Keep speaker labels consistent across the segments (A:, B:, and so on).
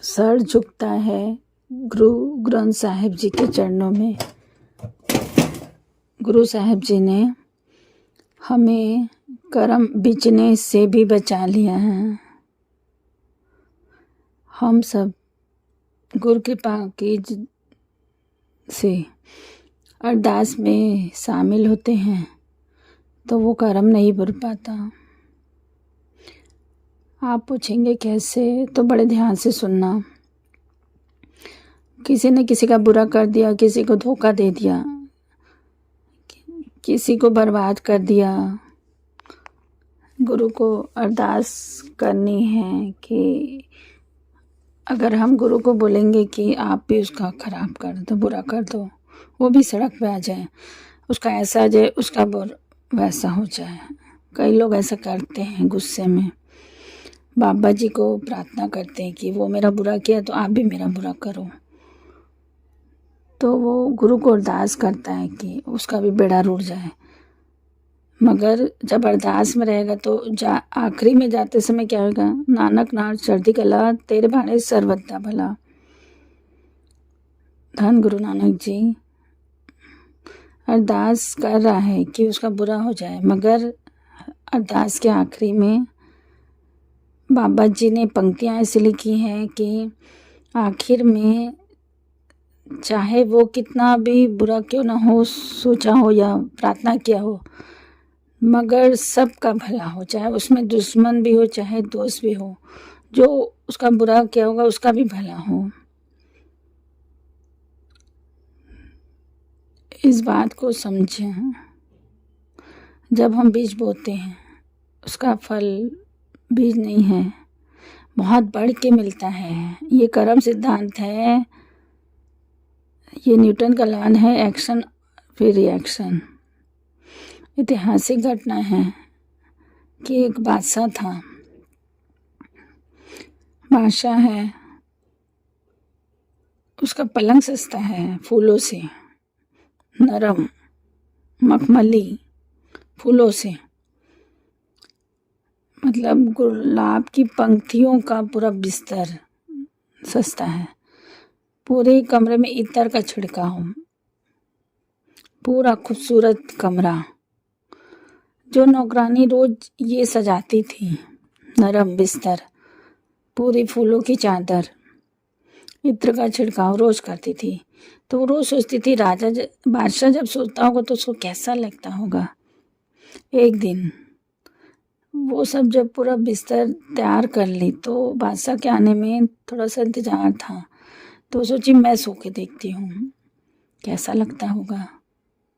A: Sir झुकता है गुरु ग्रंथ साहिब जी के चरणों में। गुरु साहिब जी ने हमें कर्म बिचने से भी बचा लिया है। हम सब गुरु कृपा की से अरदास में शामिल होते हैं तो वो कर्म नहीं भर पाता। आप पूछेंगे कैसे, तो बड़े ध्यान से सुनना। किसी ने किसी का बुरा कर दिया, किसी को धोखा दे दिया, किसी को बर्बाद कर दिया। गुरु को अरदास करनी है कि अगर हम गुरु को बोलेंगे कि आप भी उसका खराब कर दो, बुरा कर दो, वो भी सड़क पे आ जाए, उसका ऐसा आ जाए, उसका वैसा हो जाए। कई लोग ऐसा करते हैं गुस्से में। बाबा जी को प्रार्थना करते हैं कि वो मेरा बुरा किया तो आप भी मेरा बुरा करो। तो वो गुरु को अरदास करता है कि उसका भी बेड़ा रुड़ जाए। मगर जब अरदास में रहेगा तो आखिरी में जाते समय क्या होगा? नानक नार चढ़ती कला, तेरे भाणे सर्वदा भला। धन गुरु नानक जी अरदास कर रहा है कि उसका बुरा हो जाए, मगर अरदास के आखिरी में बाबा जी ने पंक्तियाँ ऐसी लिखी हैं कि आखिर में चाहे वो कितना भी बुरा क्यों ना हो सोचा हो या प्रार्थना किया हो, मगर सबका भला हो, चाहे उसमें दुश्मन भी हो चाहे दोस्त भी हो, जो उसका बुरा किया होगा उसका भी भला हो। इस बात को समझें। जब हम बीज बोते हैं उसका फल बीज नहीं है, बहुत बढ़ के मिलता है। ये कर्म सिद्धांत है, ये न्यूटन का लॉ है, एक्शन फिर रिएक्शन। ऐतिहासिक घटना है कि एक बादशाह था। बादशाह है, उसका पलंग सस्ता है, फूलों से नरम मखमली फूलों से, मतलब गुलाब की पंक्तियों का पूरा बिस्तर सस्ता है। पूरे कमरे में इत्र का छिड़काव, पूरा खूबसूरत कमरा। जो नौकरानी रोज ये सजाती थी, नरम बिस्तर, पूरी फूलों की चादर, इत्र का छिड़काव रोज करती थी। तो वो रोज सोचती थी बादशाह जब सोता होगा तो उसको कैसा लगता होगा। एक दिन वो सब जब पूरा बिस्तर तैयार कर ली तो बादशाह के आने में थोड़ा सा इंतजार था। तो सोची मैं सो के देखती हूँ कैसा लगता होगा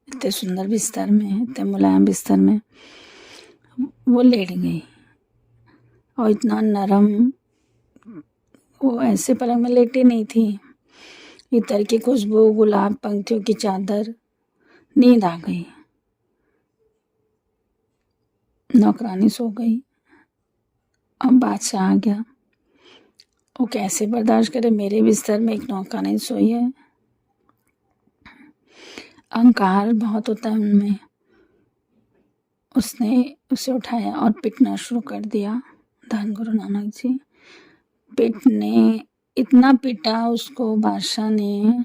A: इतने सुंदर बिस्तर में, इतने मुलायम बिस्तर में। वो लेट गई और इतना नरम, वो ऐसे पलंग में लेटी नहीं थी। इत्र की खुशबू, गुलाब पंक्तियों की चादर, नींद आ गई। नौकरानी सो गई। अब बादशाह आ गया। वो कैसे बर्दाश्त करे, मेरे बिस्तर में एक नौकरानी सोई है। अहंकार बहुत होता है उनमें। उसने उसे उठाया और पीटना शुरू कर दिया। धन गुरु नानक जी पीटने, इतना पीटा उसको बादशाह ने।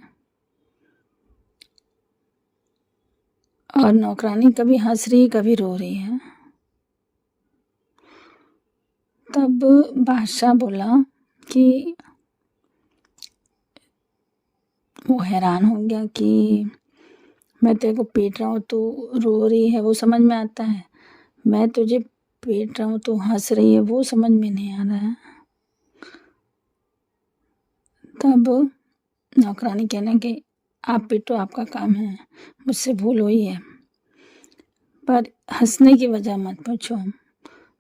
A: और नौकरानी कभी हंस रही कभी रो रही है। तब बादशाह बोला कि वो हैरान हो गया कि मैं तेरे को पीट रहा हूँ तो रो रही है, वो समझ में आता है। मैं तुझे पीट रहा हूँ तो हंस रही है, वो समझ में नहीं आ रहा है। तब नौकरानी कहने कि आप पीटो, आपका काम है, मुझसे भूल हुई है, पर हंसने की वजह मत पूछो।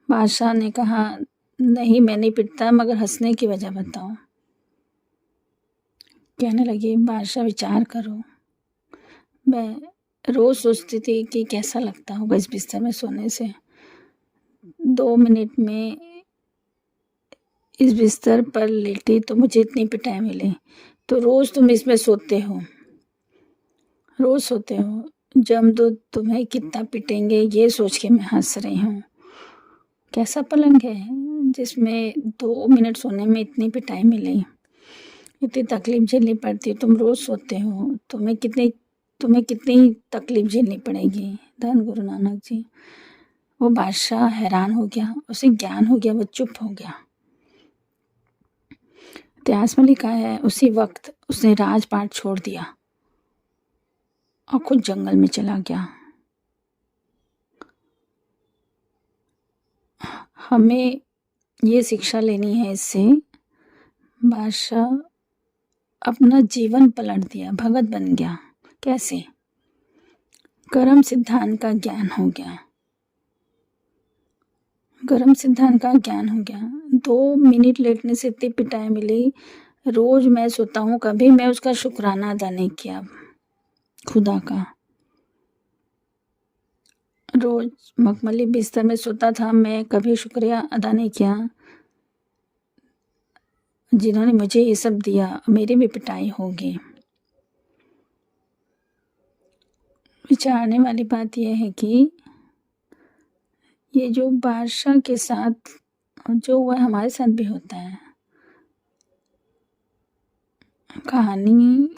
A: बादशाह ने कहा नहीं, मैं नहीं पीटता, मगर हंसने की वजह बताओ। कहने लगी बादशाह विचार करो, मैं रोज सोचती थी कि कैसा लगता होगा इस बिस्तर में सोने से। 2 मिनट में इस बिस्तर पर लेटी तो मुझे इतनी पिटाई मिली। तो रोज तुम इसमें सोते हो, रोज सोते हो, जमदूत तुम्हें कितना पिटेंगे ये सोच के मैं हंस रही हूँ। कैसा पलंग है जिसमें 2 मिनट सोने में इतनी पिटाई मिली। इतनी तकलीफ झेलनी पड़ती है, तुम रोज सोते हो, तुम्हें कितनी तकलीफ झेलनी पड़ेगी। धन गुरु नानक जी। वो बादशाह हैरान हो गया, उसे ज्ञान हो गया, वो चुप हो गया। इतिहास में लिखा है उसी वक्त उसने राजपाट छोड़ दिया और खुद जंगल में चला गया। हमें ये शिक्षा लेनी है इससे। बादशाह अपना जीवन पलट दिया, भगत बन गया। कैसे? कर्म सिद्धांत का ज्ञान हो गया। कर्म सिद्धांत का ज्ञान हो गया। 2 मिनट लेटने से इतनी पिटाई मिली। रोज मैं सोता हूँ, कभी मैं उसका शुक्राना अदा नहीं किया, खुदा का। रोज मखमली बिस्तर में सोता था, मैं कभी शुक्रिया अदा नहीं किया जिन्होंने मुझे ये सब दिया। मेरी भी पिटाई होगी। विचारने वाली बात यह है कि ये जो बादशाह के साथ जो हुआ हमारे साथ भी होता है। कहानी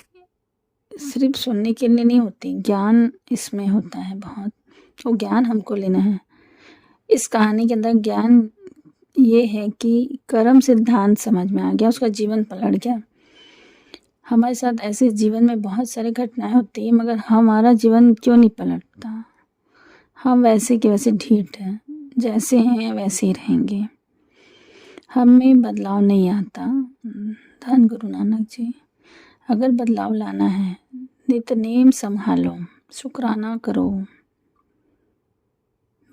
A: सिर्फ सुनने के लिए नहीं होती, ज्ञान इसमें होता है बहुत। वो ज्ञान हमको लेना है। इस कहानी के अंदर ज्ञान ये है कि कर्म सिद्धांत समझ में आ गया, उसका जीवन पलट गया। हमारे साथ ऐसे जीवन में बहुत सारी घटनाएं होती है, मगर हमारा जीवन क्यों नहीं पलटता? हम वैसे के वैसे ढीठ हैं, जैसे हैं वैसे ही रहेंगे। हमें बदलाव नहीं आता। धन गुरु नानक जी। अगर बदलाव लाना है, नित्यनेम संभालो, शुक्राना करो।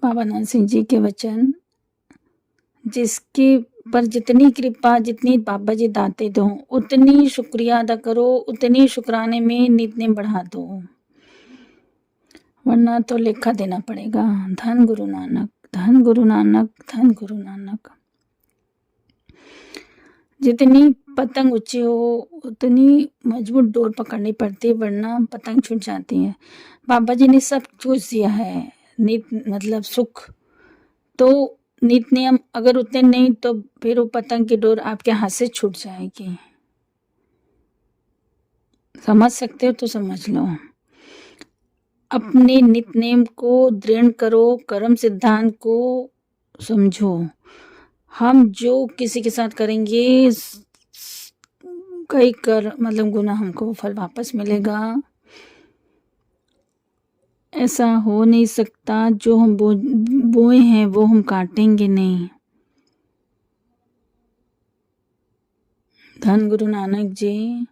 A: बाबा नानक सिंह जी के वचन, जिसके पर जितनी कृपा, जितनी बाबा जी दाते दो, उतनी शुक्रिया अदा करो, उतनी शुक्राने में नित्यनेम बढ़ा दो, वरना तो लेखा देना पड़ेगा। धन गुरु नानक, धन गुरु नानक, धन गुरु नानक। जितनी पतंग ऊंची हो उतनी मजबूत डोर पकड़नी पड़ती है, वरना पतंग छूट जाती है। बाबा जी ने सब कुछ दिया है, मतलब सुख। तो नित नियम अगर उतने नहीं तो फिर वो पतंग की डोर आपके हाथ से छूट जाएगी। समझ सकते हो तो समझ लो। अपने नित नेम को दृढ़ करो, कर्म सिद्धांत को समझो। हम जो किसी के साथ करेंगे कई मतलब गुना हमको फल वापस मिलेगा। ऐसा हो नहीं सकता, जो हम बोए हैं वो हम काटेंगे नहीं। धन गुरु नानक जी।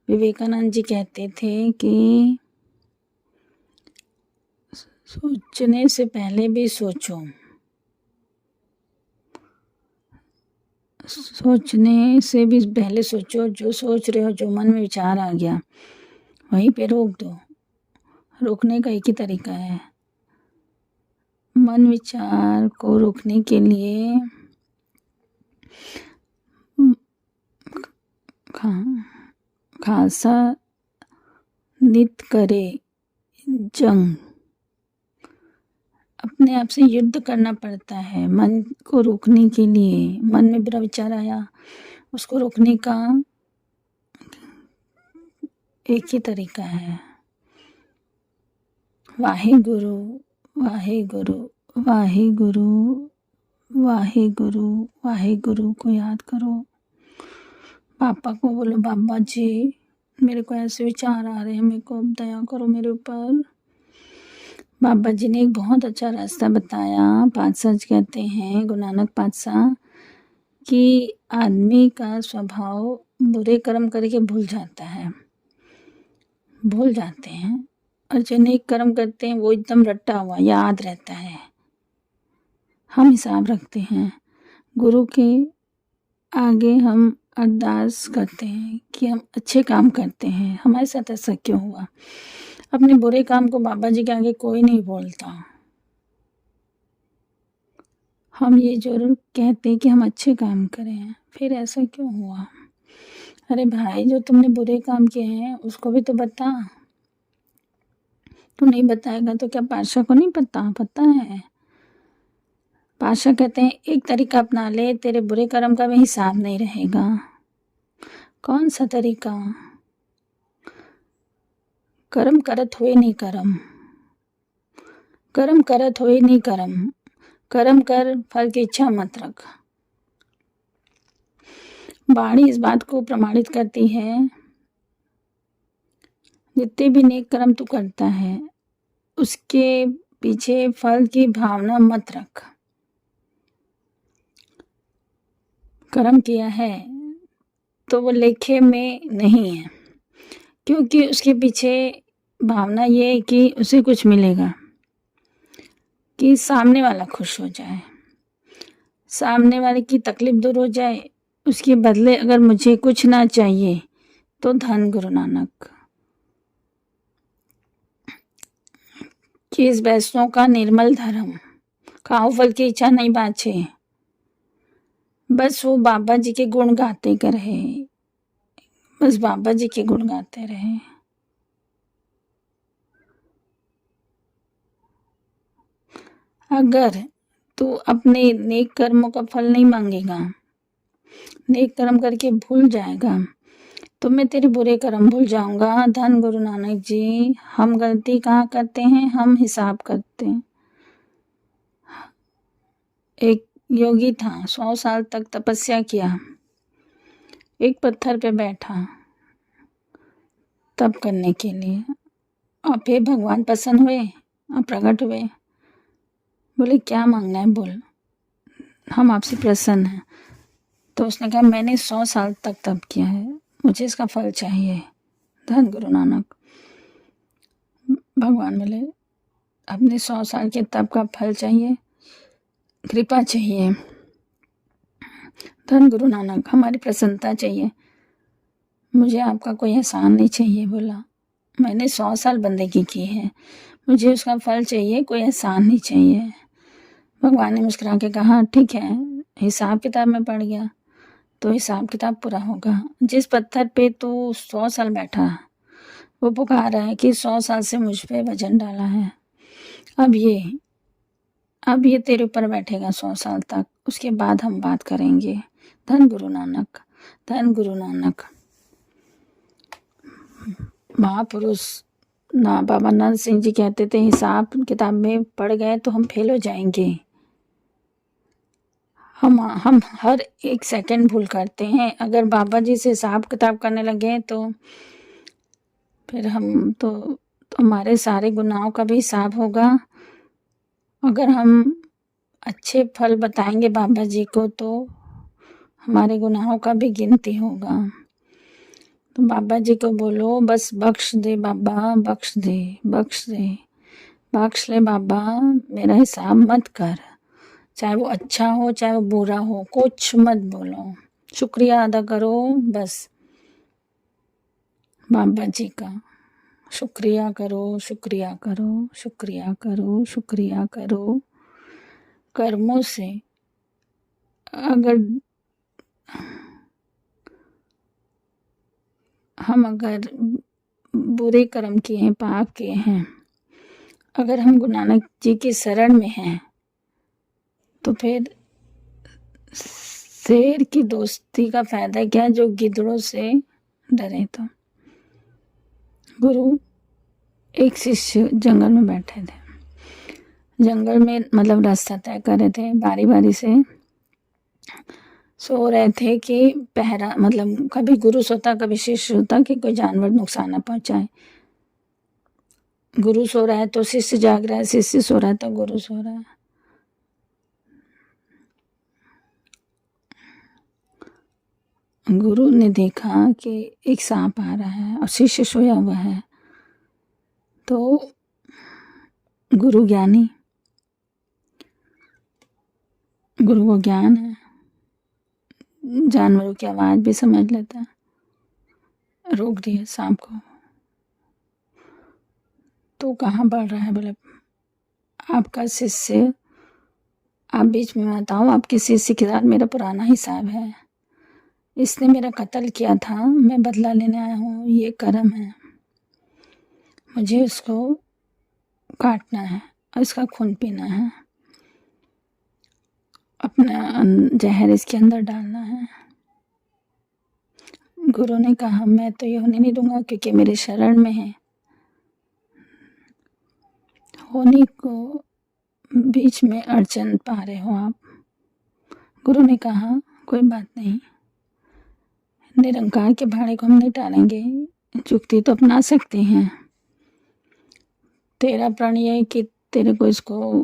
A: विवेकानंद जी कहते थे कि सोचने से पहले भी सोचो। सोचने से भी पहले सोचो। जो सोच रहे हो, जो मन में विचार आ गया, वहीं पे रोक दो। रोकने का एक ही तरीका है। मन विचार को रोकने के लिए खासा नित करे जंग। अपने आप से युद्ध करना पड़ता है मन को रोकने के लिए। मन में बुरा विचार आया, उसको रोकने का एक ही तरीका है, वाहे गुरु, वाहे गुरु, वाहे गुरु, वाहे गुरु, वाहे गुरु को याद करो। पापा को बोलो, बाबा जी मेरे को ऐसे विचार आ रहे हैं, मेरे को अब दया करो मेरे ऊपर। बाबा जी ने एक बहुत अच्छा रास्ता बताया। पातशाह कहते हैं, गुरु नानक पातशाह, कि आदमी का स्वभाव बुरे कर्म करके भूल जाता है, भूल जाते हैं, और जो नेक कर्म करते हैं वो एकदम रट्टा हुआ याद रहता है। हम हिसाब रखते हैं, गुरु के आगे हम अरदास करते हैं कि हम अच्छे काम करते हैं, हमारे साथ ऐसा क्यों हुआ। अपने बुरे काम को बाबा जी के आगे कोई नहीं बोलता। हम ये जरूर कहते हैं कि हम अच्छे काम करें, फिर ऐसा क्यों हुआ। अरे भाई, जो तुमने बुरे काम किए हैं उसको भी तो बता। तू नहीं बताएगा तो क्या पातशाह को नहीं पता है। पातशाह कहते हैं एक तरीका अपना ले, तेरे बुरे कर्म का भी हिसाब नहीं रहेगा। कौन सा तरीका? कर्म करत हुए नहीं कर्म, कर्म करत हुए नहीं कर्म, कर्म कर फल की इच्छा मत रख। वाणी इस बात को प्रमाणित करती है, जितने भी नेक कर्म तू करता है उसके पीछे फल की भावना मत रख। कर्म किया है तो वो लेखे में नहीं है, क्योंकि उसके पीछे भावना ये है कि उसे कुछ मिलेगा, कि सामने वाला खुश हो जाए, सामने वाले की तकलीफ दूर हो जाए। उसके बदले अगर मुझे कुछ ना चाहिए तो धन गुरु नानक कि इस वैष्णव का निर्मल धर्म, खाओ फल की इच्छा नहीं बाछे, बस वो बाबा जी के गुण गाते रहे, बस बाबा जी के गुण गाते रहे। अगर तू अपने नेक कर्मों का फल नहीं मांगेगा, नेक कर्म करके भूल जाएगा, तो मैं तेरे बुरे कर्म भूल जाऊंगा। धन गुरु नानक जी, हम गलती कहाँ करते हैं? हम हिसाब करते हैं। एक योगी था, 100 साल तक तपस्या किया, एक पत्थर पे बैठा तप करने के लिए, और फिर भगवान प्रसन्न हुए और प्रकट हुए। बोले क्या मांगना है? बोल, हम आपसे प्रसन्न हैं। तो उसने कहा मैंने 100 साल तक तप किया है, मुझे इसका फल चाहिए। धन गुरु नानक। भगवान बोले अपने 100 साल के तप का फल चाहिए, कृपा चाहिए। धन गुरु नानक, हमारी प्रसन्नता चाहिए, मुझे आपका कोई एहसान नहीं चाहिए। बोला मैंने 100 साल बंदगी की है, मुझे उसका फल चाहिए, कोई एहसान नहीं चाहिए। भगवान ने मुस्कुरा के कहा ठीक है, हिसाब किताब में पड़ गया तो हिसाब किताब पूरा होगा। जिस पत्थर पे तू 100 साल बैठा, वो पुकार रहा है कि 100 साल से मुझ पे वजन डाला है, अब ये तेरे ऊपर बैठेगा 100 साल तक, उसके बाद हम बात करेंगे। धन गुरु नानक, धन गुरु नानक। महापुरुष ना बाबा नंद सिंह जी कहते थे हिसाब किताब में पड़ गए तो हम फेल हो जाएंगे। हम हर एक सेकंड भूल करते हैं। अगर बाबा जी से हिसाब किताब करने लगे तो फिर हम तो हमारे सारे गुनाहों का भी हिसाब होगा। अगर हम अच्छे फल बताएंगे बाबा जी को तो हमारे गुनाहों का भी गिनती होगा। तो बाबा जी को बोलो बस बख्श दे बाबा, बख्श दे, बख्श दे, बख्श ले बाबा, मेरा हिसाब मत कर, चाहे वो अच्छा हो चाहे वो बुरा हो, कुछ मत बोलो, शुक्रिया अदा करो बस बाबा जी का। शुक्रिया करो, शुक्रिया करो, शुक्रिया करो, शुक्रिया करो। कर्मों से अगर हम बुरे कर्म किए हैं, पाप किए हैं, अगर हम गुरु नानक जी की शरण में हैं तो फिर शेर की दोस्ती का फायदा क्या जो गिद्धड़ों से डरे। तो गुरु एक शिष्य जंगल में बैठे थे, जंगल में मतलब रास्ता तय कर रहे थे, बारी बारी से सो रहे थे कि पहरा मतलब कभी गुरु सोता कभी शिष्य सोता कि कोई जानवर नुकसान न पहुंचाए। गुरु सो रहा है तो शिष्य जाग रहा है, शिष्य सो रहा है तो गुरु सो रहा है। गुरु ने देखा कि एक सांप आ रहा है और शिष्य सोया हुआ है, तो गुरु ज्ञानी, गुरु को ज्ञान है, जानवरों की आवाज भी समझ लेता है, रोक दिया सांप को। तो कहाँ बढ़ रहा है? बोले आपका शिष्य, आप बीच में मत आओ, आपके शिष्य के साथ मेरा पुराना हिसाब है, इसने मेरा कत्ल किया था, मैं बदला लेने आया हूँ, ये कर्म है, मुझे उसको काटना है और इसका खून पीना है, अपना जहर इसके अंदर डालना है। गुरु ने कहा, मैं तो ये होने नहीं दूंगा क्योंकि मेरे शरण में है। होने को बीच में अड़चन पा रहे हो आप। गुरु ने कहा, कोई बात नहीं, निरंकार के भाड़े को हम नहीं टालेंगे, जुक्ति तो अपना सकते हैं। तेरा प्रण ये है कि तेरे को इसको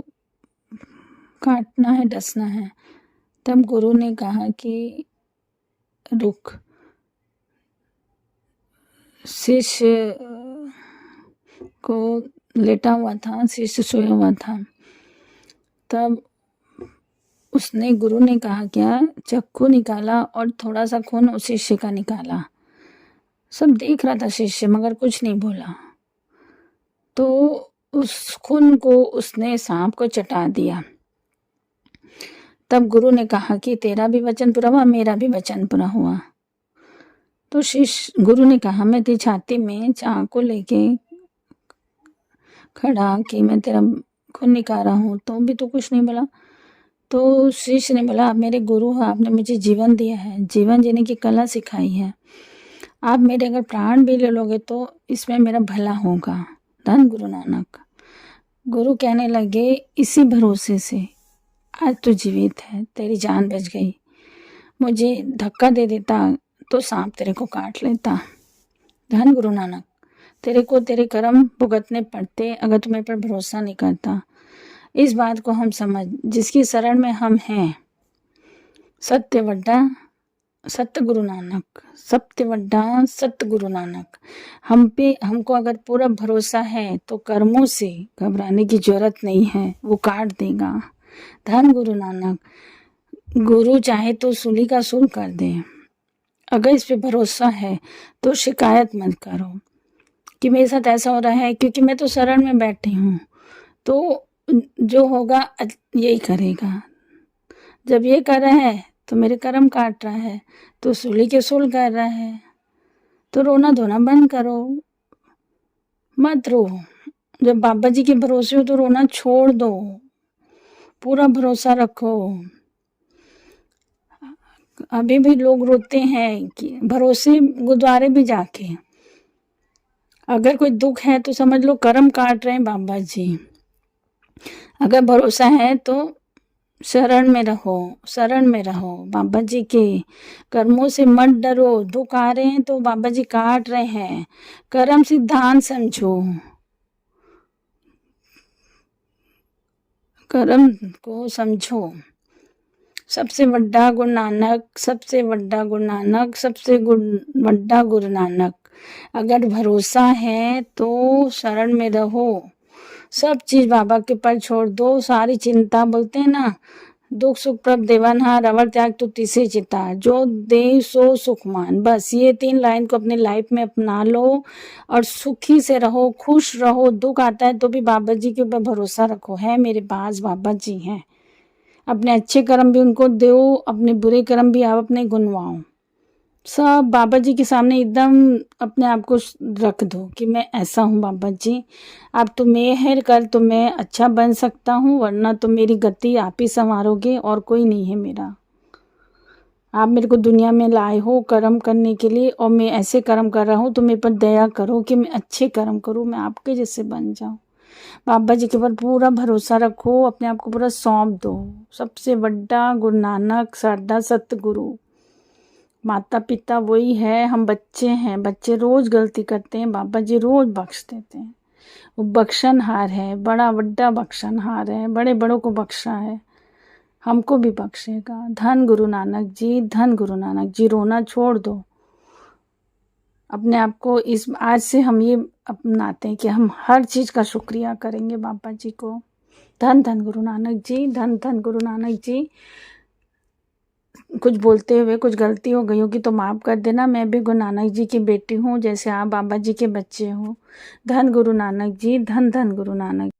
A: काटना है, डसना है। तब गुरु ने कहा कि रुक। शिष्य को लेटा हुआ था, शिष्य सोया हुआ था। तब उसने, गुरु ने कहा क्या, चक्कू निकाला और थोड़ा सा खून उस शिष्य का निकाला। सब देख रहा था शिष्य, मगर कुछ नहीं बोला। तो उस खून को उसने सांप को चटा दिया। तब गुरु ने कहा कि तेरा भी वचन पूरा हुआ, मेरा भी वचन पूरा हुआ। तो शिष्य, गुरु ने कहा, मैं तेरी छाती में चाकू लेके खड़ा कि मैं तेरा खून निकाल रहा हूँ, तो भी तो कुछ नहीं बोला। तो शिष्य ने बोला, आप मेरे गुरु हो, आपने मुझे जीवन दिया है, जीवन जीने की कला सिखाई है। आप मेरे अगर प्राण भी ले लोगे तो इसमें मेरा भला होगा। धन गुरु नानक। गुरु कहने लगे, इसी भरोसे से आज तू जीवित है, तेरी जान बच गई। मुझे धक्का दे देता तो सांप तेरे को काट लेता। धन गुरु नानक। तेरे को तेरे कर्म भुगतने पड़ते अगर तुम्हें पर भरोसा नहीं करता। इस बात को हम समझ, जिसकी शरण में हम हैं, सत्य वड्डा सत्य गुरु नानक, सत्य वड्डा सत्य गुरु नानक। हम पे, हमको अगर पूरा भरोसा है तो कर्मों से घबराने की जरूरत नहीं है, वो काट देगा। धन गुरु नानक। गुरु चाहे तो सूली का सूल कर दे। अगर इस पे भरोसा है तो शिकायत मत करो कि मेरे साथ ऐसा हो रहा है, क्योंकि मैं तो शरण में बैठी हूँ, तो जो होगा यही करेगा। जब ये कर रहा है तो मेरे कर्म काट रहा है, तो सूली के सूल कर रहा है, तो रोना धोना बंद करो, मत रो। जब बाबा जी के भरोसे हो तो रोना छोड़ दो, पूरा भरोसा रखो। अभी भी लोग रोते हैं कि भरोसे गुरुद्वारे भी जाके, अगर कोई दुख है तो समझ लो कर्म काट रहे हैं बाबा जी। अगर भरोसा है तो शरण में रहो, शरण में रहो बाबा जी के। कर्मों से मत डरो, दुख आ रहे हैं तो बाबा जी काट रहे हैं। कर्म सिद्धांत समझो, कर्म को समझो। सबसे बड़ा गुरु नानक, सबसे बड़ा गुरु नानक, सबसे बड़ा गुरु नानक। अगर भरोसा है तो शरण में रहो, सब चीज बाबा के ऊपर छोड़ दो। सारी चिंता, बोलते हैं ना, दुख सुख प्रभ देवनहार, अवर त्याग तो तीसरी चिता, जो दे सो सुखमान। बस ये 3 लाइन को अपने लाइफ में अपना लो और सुखी से रहो, खुश रहो। दुख आता है तो भी बाबा जी के ऊपर भरोसा रखो, है मेरे पास बाबा जी हैं। अपने अच्छे कर्म भी उनको दो, अपने बुरे कर्म भी आप अपने गुनवाओ। सब बाबा जी के सामने एकदम अपने आप को रख दो कि मैं ऐसा हूँ बाबा जी, आप तो मेहर कर तो मैं अच्छा बन सकता हूँ, वरना तो मेरी गति आप ही संवारोगे और कोई नहीं है मेरा। आप मेरे को दुनिया में लाए हो कर्म करने के लिए, और मैं ऐसे कर्म कर रहा हूँ तो मेरे पर दया करो कि मैं अच्छे कर्म करूँ, मैं आपके जैसे बन जाऊँ। बाबा जी के ऊपर पूरा भरोसा रखो, अपने आप को पूरा सौंप दो। सबसे बड़ा गुरु नानक, साडा सतगुरु। माता पिता वही है, हम बच्चे हैं, बच्चे रोज गलती करते हैं, बाबा जी रोज बख्श देते हैं। वो बख्शनहार है, बड़ा बड़ा बख्शनहार है, बड़े बड़ों को बख्शा है, हमको भी बख्शेगा। धन गुरु नानक जी, धन गुरु नानक जी। रोना छोड़ दो अपने आप को। इस आज से हम ये अपनाते हैं कि हम हर चीज का शुक्रिया करेंगे बाबा जी को। धन धन गुरु नानक जी, धन धन गुरु नानक जी। कुछ बोलते हुए कुछ गलती हो गई होगी तो माफ़ कर देना। मैं भी गुरु नानक जी की बेटी हूँ, जैसे आप बाबा जी के बच्चे हो। धन गुरु नानक जी, धन धन गुरु नानक।